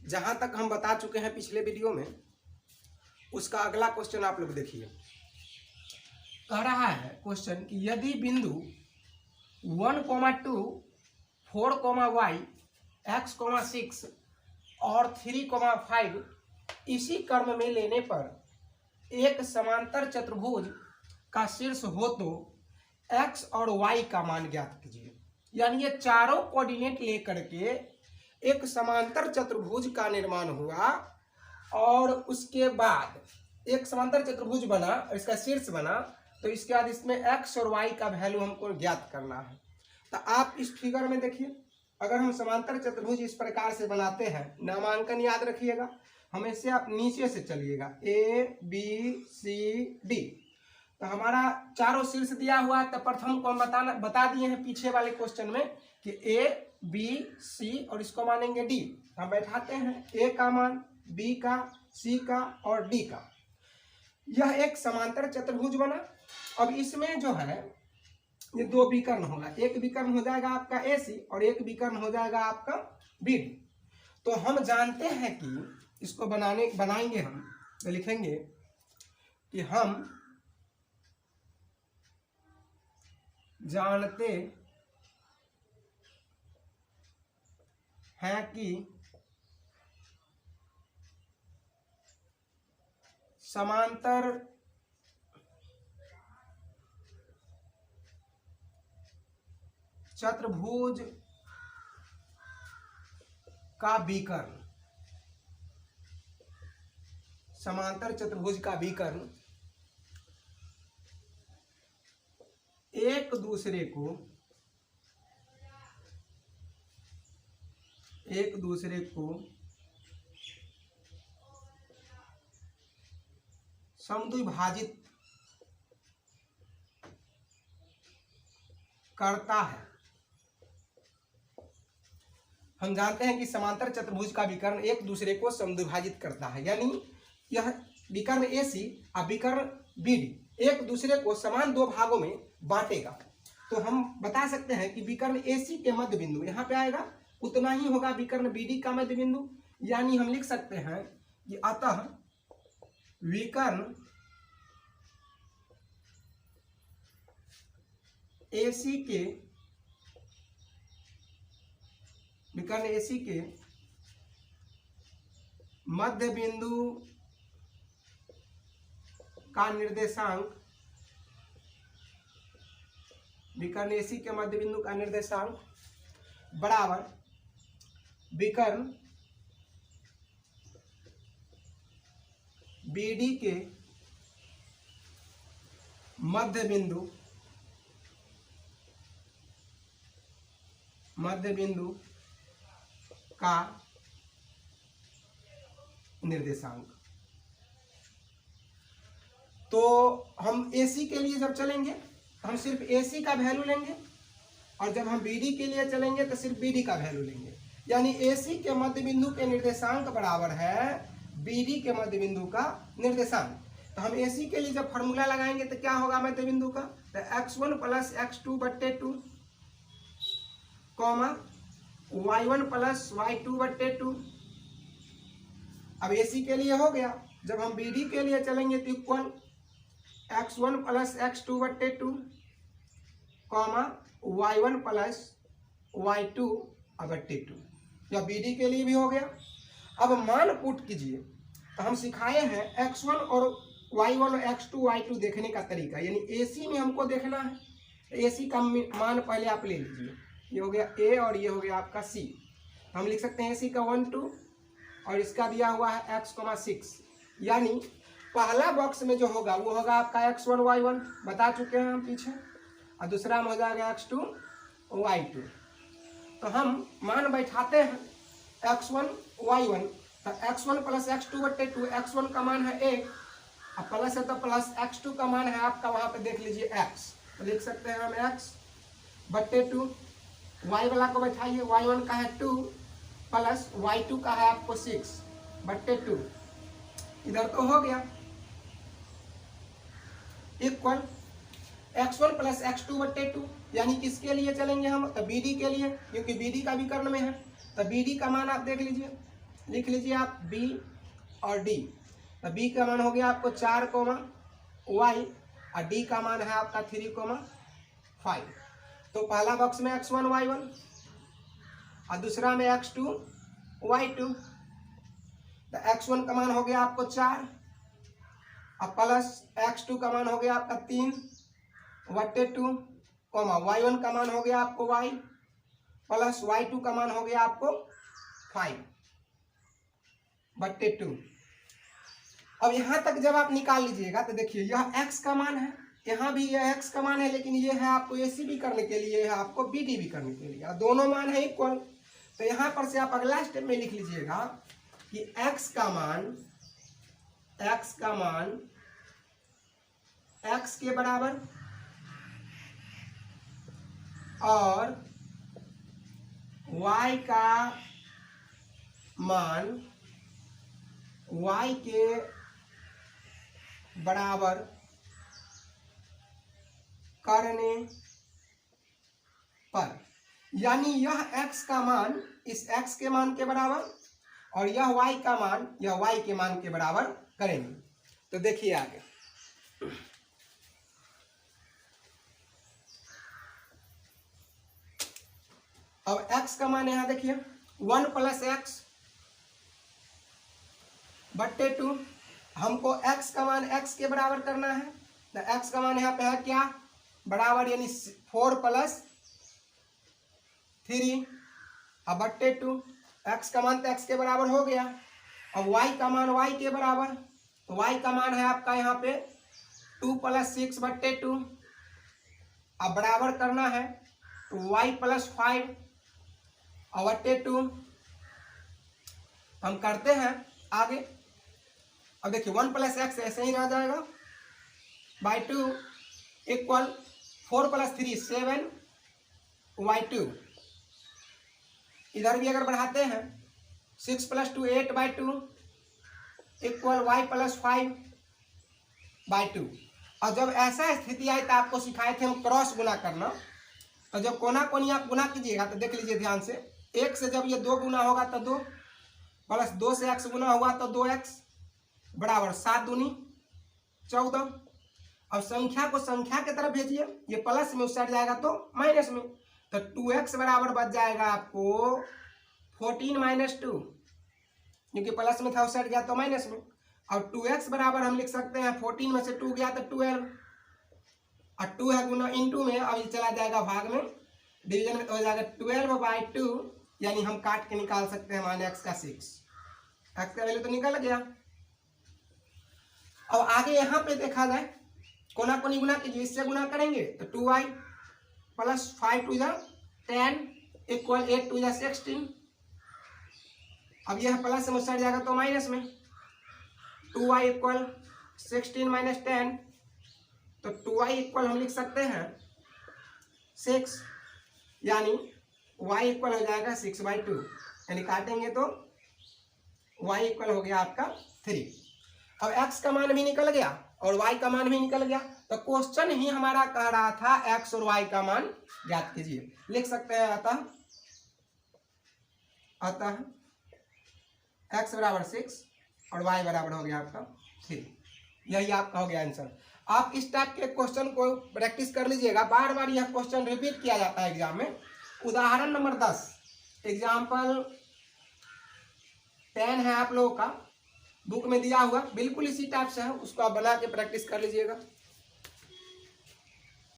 जहां तक हम बता चुके हैं पिछले वीडियो में, उसका अगला क्वेश्चन आप लोग देखिए। कह रहा है क्वेश्चन कि यदि बिंदु 1,2, 4,y, x,6 और 3,5 इसी क्रम में लेने पर एक समांतर चतुर्भुज का शीर्ष हो तो x और y का मान ज्ञात कीजिए। यानी ये चारों कोऑर्डिनेट लेकर के एक समांतर चतुर्भुज का निर्माण हुआ और उसके बाद एक समांतर चतुर्भुज बना, इसका शीर्ष बना, तो इसके बाद इसमें x और y का वैल्यू हमको ज्ञात करना है। तो आप इस फिगर में देखिए, अगर हम समांतर चतुर्भुज इस प्रकार से बनाते हैं, नामांकन याद रखिएगा, हमेशा आप नीचे से चलिएगा, ए बी सी डी। तो हमारा चारों शीर्ष दिया हुआ है, तो प्रथम को हम बता दिए हैं पीछे वाले क्वेश्चन में कि ए बी सी और इसको मानेंगे डी। हम बैठाते हैं ए का मान, बी का, सी का और डी का। यह एक समांतर चतुर्भुज बना। अब इसमें जो है ये दो विकर्ण होगा, एक विकर्ण हो जाएगा आपका ए सी और एक विकर्ण हो जाएगा आपका बी डी। तो हम जानते हैं कि इसको बनाएंगे हम, तो लिखेंगे कि हम जानते हैं कि समांतर चतुर्भुज का विकर्ण, समांतर चतुर्भुज का विकर्ण एक दूसरे को समद्विभाजित करता है। हम जानते हैं कि समांतर चतुर्भुज का विकर्ण एक दूसरे को समद्विभाजित करता है, यानी यह विकर्ण ए सी और विकर्ण बी डी एक दूसरे को समान दो भागों में बांटेगा। तो हम बता सकते हैं कि विकर्ण ए सी के मध्य बिंदु यहाँ पे आएगा, उतना ही होगा विकर्ण बी डी का मध्य बिंदु। यानी हम लिख सकते हैं कि अतः विकर्ण ए सी के मध्य बिंदु का निर्देशांक, विकर्ण ए सी के मध्य बिंदु का निर्देशांक बराबर विकर्ण बी डी के मध्य बिंदु का निर्देशांक। तो हम AC के लिए जब चलेंगे तो हम सिर्फ AC का वैल्यू लेंगे, और जब हम BD के लिए चलेंगे तो सिर्फ BD का वैल्यू लेंगे। यानी AC के मध्य बिंदु के निर्देशांक बराबर है BD के मध्य बिंदु का निर्देशांक। तो हम AC के लिए जब फॉर्मूला लगाएंगे तो क्या होगा मध्य बिंदु का, तो x1 plus x2/2 comma y1 plus y2/2। अब AC के लिए हो गया। जब हम BD के लिए चलेंगे तो equal x1 plus x2/2 comma y1 plus y2/2। या BD के लिए भी हो गया। अब मान पुट कीजिए। तो हम सिखाए हैं x1 और y1 और x2 y2 देखने का तरीका, यानी AC में हमको देखना है। AC का मान पहले आप ले लीजिए, ये हो गया A और ये हो गया आपका C। हम लिख सकते हैं AC का 1 2 और इसका दिया हुआ है x,6। यानी पहला बॉक्स में जो होगा वो होगा आपका x1 y1, बता चुके हैं हम पीछे, और दूसरा में हो जाएगा x2 y2। तो हम मान बैठाते हैं x1 y1, तो x1 प्लस x2/2, x1 का मान है 1 और प्लस है तो प्लस x2 का मान है आपका वहाँ पे देख लीजिए x, तो लिख सकते हैं हम x/2। y वाला को बैठाइए, y1 का है 2 प्लस y2 का है आपको 6/2। इधर तो हो गया इक्वल x1 प्लस x2/2। यानी किसके लिए चलेंगे हम, तो BD के लिए, क्योंकि BD का विकर्ण में है। तो BD का मान आप देख लीजिए, लिख लीजिए आप बी और डी। तो बी का मान हो गया आपको 4 कोमा वाई और डी का मान है आपका 3,5। तो पहला बॉक्स में x1 y1 और दूसरा में x2 y2। तो x1 का मान हो गया आपको 4 और प्लस x2 का मान हो गया आपका 3/2 कोमा y1 का मान हो गया आपको y प्लस y2 का मान हो गया आपको 5/2। अब यहां तक जब आप निकाल लीजिएगा तो देखिए यह x का मान है, यहाँ भी यह x का मान है, लेकिन ये है आपको AC भी करने के लिए, है आपको BD भी करने के लिए, दोनों मान है इक्वल। तो यहाँ पर से आप अगला स्टेप में लिख लीजिएगा कि x का मान x के बराबर और y का मान y के बराबर करने पर, यानी यह x का मान इस x के मान के बराबर और यह y का मान यह y के मान के बराबर करेंगे। तो देखिए आगे, अब x का मान यहां देखिए 1 + x/2। हमको x का मान x के बराबर करना है। तो x का मान यहाँ पे है क्या, बराबर, यानी 4 + 3/2। x का मान तो x के बराबर हो गया। अब y का मान y के बराबर, तो y का मान है आपका यहाँ पे 2 + 6/2। अब बराबर करना है तो y + 5/2 हम करते हैं आगे। अब देखिए 1 + x ऐसे ही रह जाएगा /2 = 4 + 3 7/2। इधर भी अगर बढ़ाते हैं 6 + 2 8/2 = y + 5/2। और जब ऐसा स्थिति आई तो आपको सिखाए थे हम क्रॉस गुना करना। तो जब कोना कोनी आप गुना कीजिएगा तो देख लीजिए ध्यान से, 1 से जब ये 2 गुना होगा तो 2 प्लस 2 से x गुना हुआ तो 2x बराबर 7 दूनी 14। अब संख्या को संख्या की तरफ भेजिए, ये प्लस में उस साइड जाएगा तो माइनस में, तो 2x बराबर बच जाएगा आपको 14 - 2, क्योंकि प्लस में था उस साइड गया तो माइनस में। और 2x बराबर हम लिख सकते हैं 14 में से 2 गया तो 12 और 2 है गुना इंटू में, अब ये चला जाएगा भाग में, डिवीजन में हो जाएगा 12/2, यानी हम काट के निकाल सकते हैं मान x का 6। x का वैल्यू तो निकल गया। अब आगे यहाँ पे देखा जाए, कोना कोनी गुना कीजिए, इससे गुना करेंगे तो 2y + 5 × 10 = 8 × 16। अब यह प्लस में सट जाएगा तो माइनस में, 2y = 16 - 10, तो 2y = हम लिख सकते हैं 6, यानी y = हो जाएगा 6/2, यानी काटेंगे तो y = हो गया आपका 3। अब x का मान भी निकल गया और y का मान भी निकल गया। तो क्वेश्चन ही हमारा कह रहा था x और y का मान ज्ञात कीजिए। लिख सकते हैं अतः x बराबर 6 और y बराबर हो गया आपका 3। यही आपका हो गया आंसर। आप इस टाइप के क्वेश्चन को प्रैक्टिस कर लीजिएगा, बार बार यह क्वेश्चन रिपीट किया जाता है एग्जाम में। उदाहरण नंबर 10 एग्जाम्पल 10 है आप लोगों का, बुक में दिया हुआ बिल्कुल इसी टाइप से है, उसको आप बना के प्रैक्टिस कर लीजिएगा।